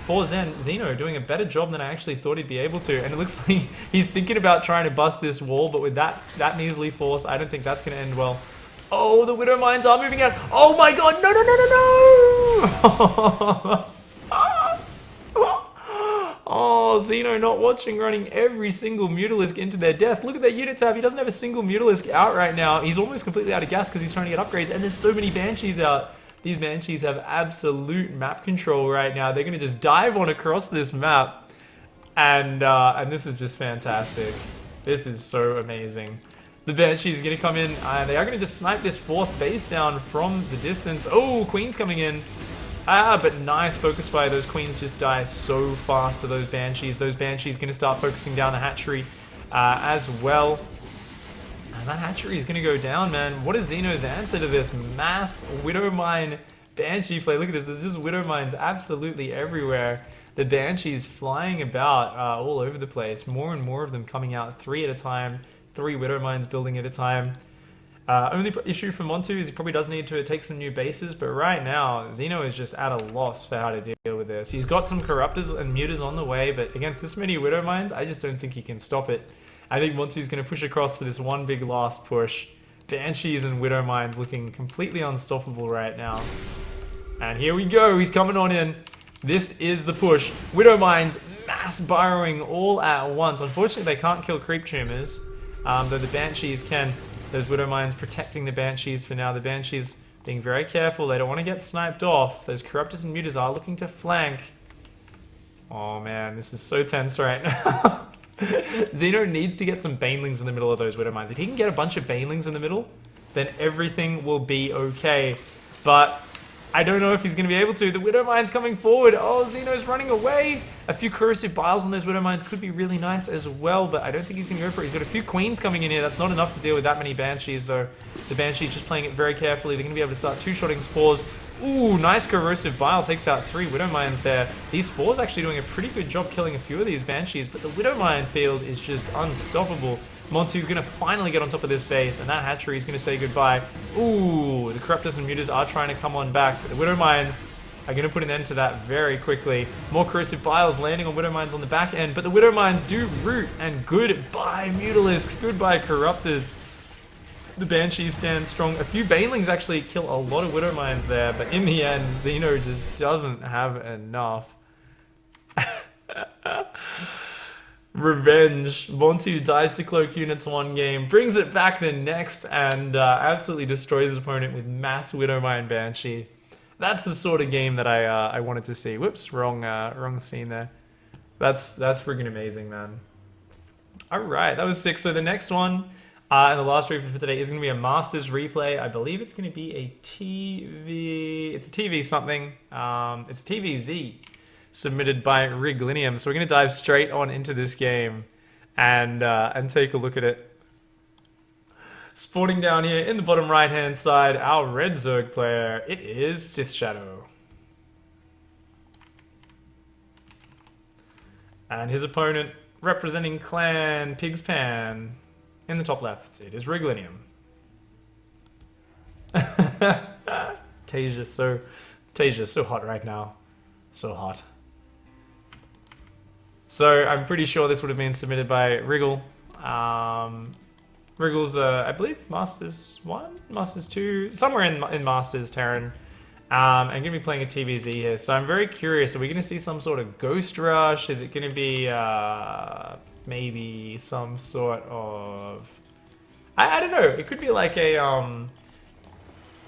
Xeno, doing a better job than I actually thought he'd be able to. And it looks like he's thinking about trying to bust this wall, but with that measly force, I don't think that's going to end well. Oh, the Widow Mines are moving out. Oh my god, no, no, no, no, no! Oh, Xeno not watching, running every single Mutalisk into their death. Look at that unit tab. He doesn't have a single Mutalisk out right now. He's almost completely out of gas because he's trying to get upgrades, and there's so many Banshees out. These Banshees have absolute map control right now. They're going to just dive on across this map. And this is just fantastic. This is so amazing. The Banshees are going to come in, and they are going to just snipe this fourth base down from the distance. Oh, Queen's coming in. But nice focus fire. Those Queens just die so fast to those Banshees. Those Banshees going to start focusing down the hatchery as well. And that hatchery is going to go down, man. What is Xeno's answer to this mass Widowmine Banshee play? Look at this. There's just Widowmines absolutely everywhere. The Banshees flying about all over the place. More and more of them coming out 3 at a time. 3 Widowmines building at a time. Only issue for Montu is he probably does need to take some new bases, but right now, Xeno is just at a loss for how to deal with this. He's got some Corruptors and Muters on the way, but against this many Widowmines, I just don't think he can stop it. I think Montu's going to push across for this one big last push. Banshees and Widowmines looking completely unstoppable right now. And here we go, he's coming on in. This is the push. Widowmines mass burrowing all at once. Unfortunately, they can't kill Creep Tumors, though the Banshees can. Those Widowmines protecting the Banshees for now. The Banshees being very careful. They don't want to get sniped off. Those Corruptors and Muters are looking to flank. Oh man, this is so tense right now. Xeno needs to get some Banelings in the middle of those Widowmines. If he can get a bunch of Banelings in the middle, then everything will be okay. But I don't know if he's going to be able to. The Widowmine's coming forward. Oh, Xeno's running away. A few Corrosive Biles on those Widowmines could be really nice as well, but I don't think he's going to go for it. He's got a few Queens coming in here. That's not enough to deal with that many Banshees, though. The Banshees just playing it very carefully. They're going to be able to start two-shotting Spores. Ooh, nice Corrosive Bile takes out 3 Widowmines there. These Spores actually doing a pretty good job killing a few of these Banshees, but the Widowmine field is just unstoppable. Montu's going to finally get on top of this base, and that hatchery is going to say goodbye. Ooh, the Corruptors and Muters are trying to come on back, but the Widowmines are going to put an end to that very quickly. More Corrosive Biles landing on Widowmines on the back end, but the Widowmines do root, and goodbye Mutalisks, goodbye Corruptors. The Banshees stand strong. A few Banelings actually kill a lot of Widowmines there, but in the end, Xeno just doesn't have enough. Revenge. Montu dies to cloak units one game, brings it back the next, and absolutely destroys his opponent with mass Widowmine Banshee. That's the sort of game that I wanted to see. Whoops, wrong scene there. That's freaking amazing, man. All right, that was 6. So the next one, and the last replay for today is going to be a Masters replay. I believe it's going to be a TV. It's a TV something. It's a TVZ. Submitted by Riglinium. So we're going to dive straight on into this game and take a look at it. Spawning down here in the bottom right hand side, our red Zerg player, it is Sith Shadow. And his opponent, representing Clan Pig's Pan, in the top left, it is Riglinium. Tasia's so hot right now. So hot. So I'm pretty sure this would have been submitted by Wriggle. Wriggle's, I believe, Masters 1? Masters 2? Somewhere in Masters, Terran. And going to be playing a TVZ here. So I'm very curious. Are we going to see some sort of Ghost Rush? Is it going to be maybe some sort of... I don't know. It could be like a...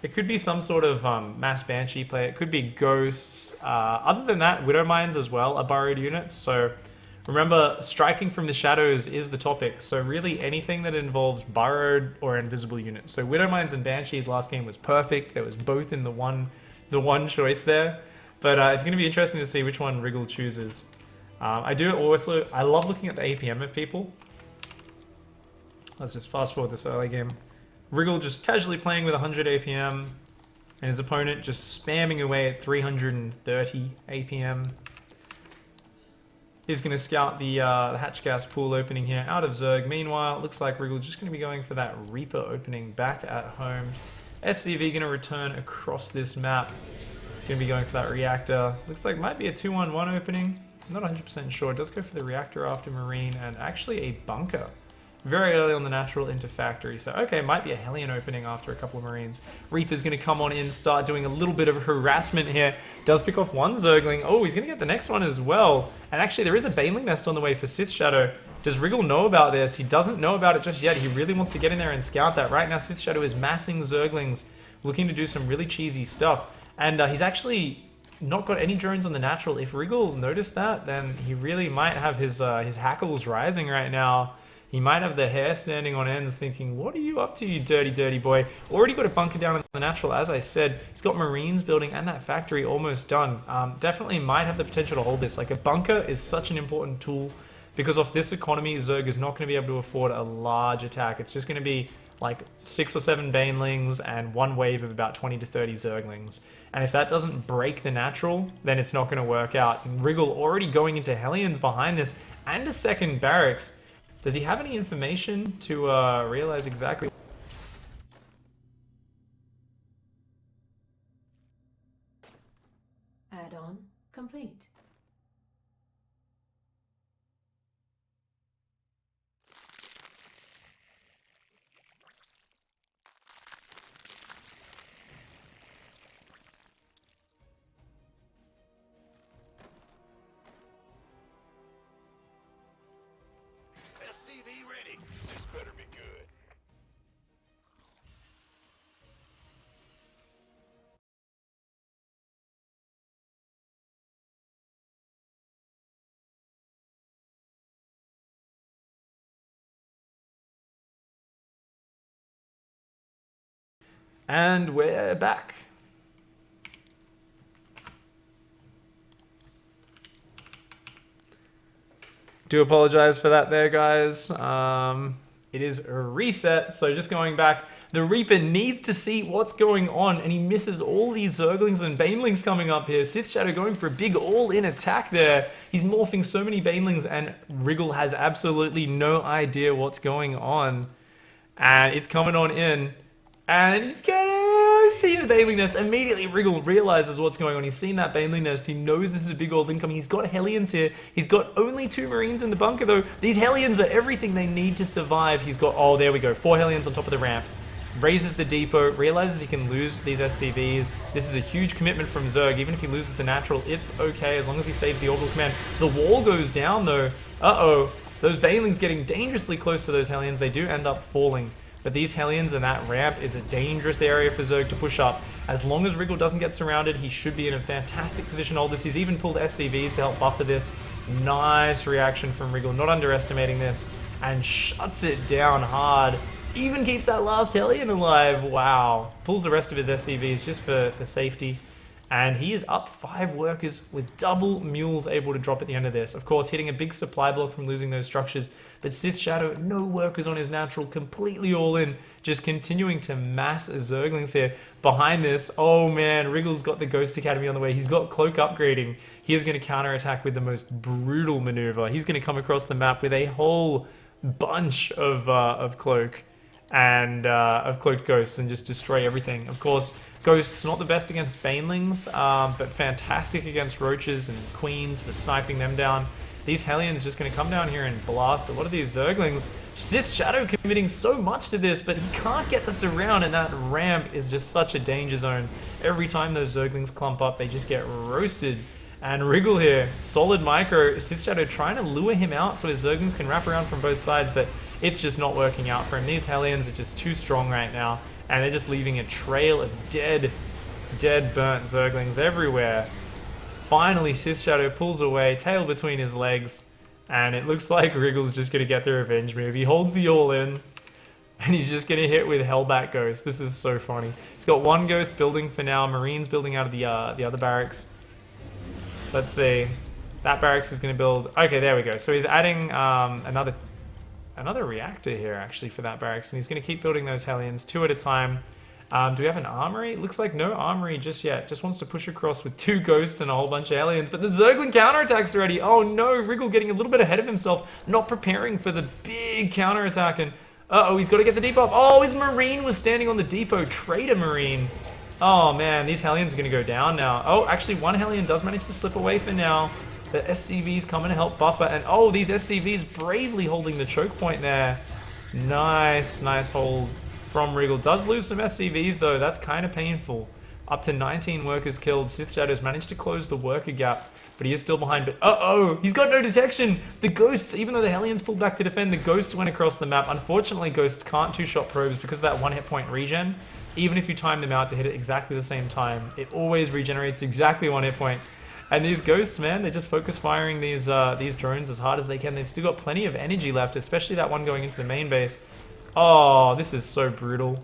It could be some sort of mass Banshee play. It could be Ghosts. Other than that, Widowmines as well are burrowed units. So remember, striking from the shadows is the topic. So really anything that involves burrowed or invisible units. So Widowmines and Banshees last game was perfect. There was both in the one choice there. But it's going to be interesting to see which one Wriggle chooses. I love looking at the APM of people. Let's just fast forward this early game. Wriggle just casually playing with 100 APM, and his opponent just spamming away at 330 APM. He's going to scout the hatch gas pool opening here out of Zerg. Meanwhile, it looks like Wriggle just going to be going for that Reaper opening back at home. SCV going to return across this map. Going to be going for that reactor. Looks like it might be a 2-1-1 opening. I'm not 100% sure. It does go for the reactor after Marine, and actually a bunker. Very early on the natural into factory. So, okay, might be a Hellion opening after a couple of Marines. Reaper's going to come on in, start doing a little bit of harassment here. Does pick off one Zergling. Oh, he's going to get the next one as well. And actually, there is a Baneling nest on the way for Sith Shadow. Does Wriggle know about this? He doesn't know about it just yet. He really wants to get in there and scout that. Right now, Sith Shadow is massing Zerglings, looking to do some really cheesy stuff. And he's actually not got any drones on the natural. If Wriggle noticed that, then he really might have his hackles rising right now. He might have the hair standing on ends thinking, what are you up to, you dirty, dirty boy? Already got a bunker down on the natural, as I said. He's got Marines building and that factory almost done. Definitely might have the potential to hold this. Like, a bunker is such an important tool because off this economy, Zerg is not going to be able to afford a large attack. It's just going to be like 6 or 7 Banelings and one wave of about 20 to 30 Zerglings. And if that doesn't break the natural, then it's not going to work out. And Wriggle already going into Hellions behind this and a second barracks. Does he have any information to realize exactly? Add-on complete. And we're back. Do apologize for that there, guys. It is a reset, so just going back, the Reaper needs to see what's going on, and he misses all these Zerglings and Banelings coming up here. Sith Shadow going for a big all-in attack there. He's morphing so many Banelings, and Wriggle has absolutely no idea what's going on. And it's coming on in. And he's gonna see the Baneling Nest. Immediately, Wriggle realizes what's going on. He's seen that Baneling Nest. He knows this is a big old incoming. He's got Hellions here. He's got only 2 Marines in the bunker, though. These Hellions are everything they need to survive. He's got, oh, there we go. 4 Hellions on top of the ramp. Raises the depot. Realizes he can lose these SCVs. This is a huge commitment from Zerg. Even if he loses the natural, it's okay as long as he saves the orbital command. The wall goes down, though. Uh-oh. Those Banelings getting dangerously close to those Hellions. They do end up falling. But these Hellions and that ramp is a dangerous area for Zerg to push up. As long as Wriggle doesn't get surrounded, he should be in a fantastic position to hold this. He's even pulled SCVs to help buffer this. Nice reaction from Wriggle, not underestimating this. And shuts it down hard. Even keeps that last Hellion alive. Wow. Pulls the rest of his SCVs just for safety. And he is up 5 workers with double mules able to drop at the end of this. Of course, hitting a big supply block from losing those structures. But Sith Shadow, no workers on his natural, completely all in. Just continuing to mass Zerglings here. Behind this, oh man, Wriggle's got the Ghost Academy on the way. He's got Cloak upgrading. He is going to counterattack with the most brutal maneuver. He's going to come across the map with a whole bunch of Cloak and of Cloaked Ghosts and just destroy everything. Of course, Ghosts not the best against Banelings, but fantastic against Roaches and Queens for sniping them down. These Hellions just going to come down here and blast a lot of these Zerglings. Sith Shadow committing so much to this, but he can't get this around, and that ramp is just such a danger zone. Every time those Zerglings clump up, they just get roasted. And Wriggle here, solid micro. Sith Shadow trying to lure him out so his Zerglings can wrap around from both sides, but it's just not working out for him. These Hellions are just too strong right now, and they're just leaving a trail of dead, burnt Zerglings everywhere. Finally, Sith Shadow pulls away, tail between his legs, and it looks like Wriggle's just going to get the revenge move. He holds the all-in, and he's just going to hit with Hellbat Ghost. This is so funny. He's got 1 Ghost building for now, Marines building out of the other barracks. Let's see. That barracks is going to build... Okay, there we go. So he's adding another reactor here, actually, for that barracks, and he's going to keep building those Hellions 2 at a time. Do we have an armory? Looks like no armory just yet. Just wants to push across with 2 Ghosts and a whole bunch of Hellions. But the Zergling counterattack's ready. Oh no, Wriggle getting a little bit ahead of himself. Not preparing for the big counterattack. And uh-oh, he's got to get the depot up. Oh, his Marine was standing on the depot. Traitor Marine. Oh man, these Hellions are going to go down now. Oh, actually 1 Hellion does manage to slip away for now. The SCVs coming to help buffer. And oh, these SCVs bravely holding the choke point there. Nice hold from Wriggle. Does lose some SCVs though, that's kind of painful. Up to 19 workers killed. Sith Shadow's managed to close the worker gap, but he is still behind. But uh-oh, he's got no detection. The Ghosts, even though the Hellions pulled back to defend, the Ghosts went across the map. Unfortunately, Ghosts can't two-shot probes because of that 1 hit point regen. Even if you time them out to hit it exactly the same time, it always regenerates exactly 1 hit point. And these Ghosts, man, they just focus firing these drones as hard as they can. They've still got plenty of energy left, especially that one going into the main base. Oh, this is so brutal.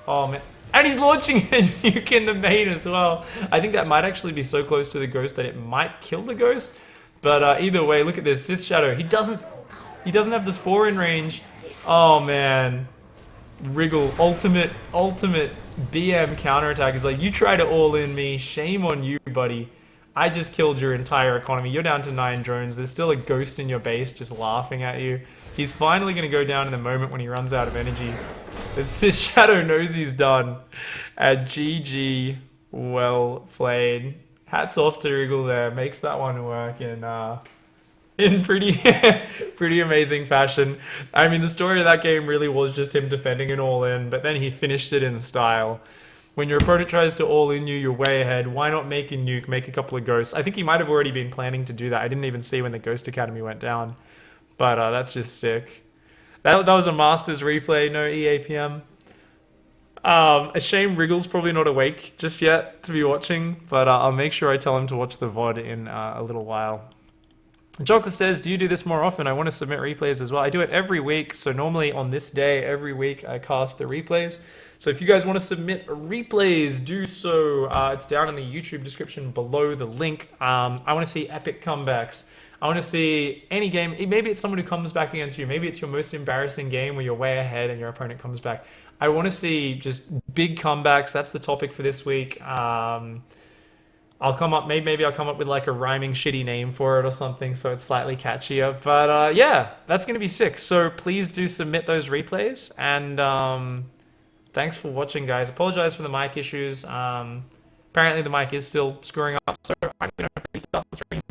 Oh, man. And he's launching a nuke in the main as well. I think that might actually be so close to the Ghost that it might kill the Ghost. But either way, look at this. Sith Shadow, he doesn't have the Spore in range. Oh, man. Wriggle, ultimate BM counterattack is like, you try to all-in me, shame on you, buddy. I just killed your entire economy. You're down to 9 drones. There's still a Ghost in your base just laughing at you. He's finally going to go down in the moment when he runs out of energy. This Shadow knows he's done. GG, well played. Hats off to Wriggle there. Makes that one work in pretty amazing fashion. I mean, the story of that game really was just him defending an all-in, but then he finished it in style. When your opponent tries to all-in you, you're way ahead. Why not make a nuke, make a couple of Ghosts? I think he might have already been planning to do that. I didn't even see when the Ghost Academy went down. But that's just sick. That was a Masters replay, no EAPM. A shame Wriggle's probably not awake just yet to be watching, but I'll make sure I tell him to watch the VOD in a little while. Joker says, do you do this more often? I want to submit replays as well. I do it every week, so normally on this day, every week, I cast the replays. So if you guys want to submit replays, do so. It's down in the YouTube description below the link. I want to see epic comebacks. I want to see any game. Maybe it's someone who comes back against you. Maybe it's your most embarrassing game where you're way ahead and your opponent comes back. I want to see just big comebacks. That's the topic for this week. I'll come up, maybe I'll come up with like a rhyming shitty name for it or something so it's slightly catchier. But yeah, that's going to be sick. So please do submit those replays. And thanks for watching, guys. Apologize for the mic issues. Apparently the mic is still screwing up, so I'm going to restart the stream.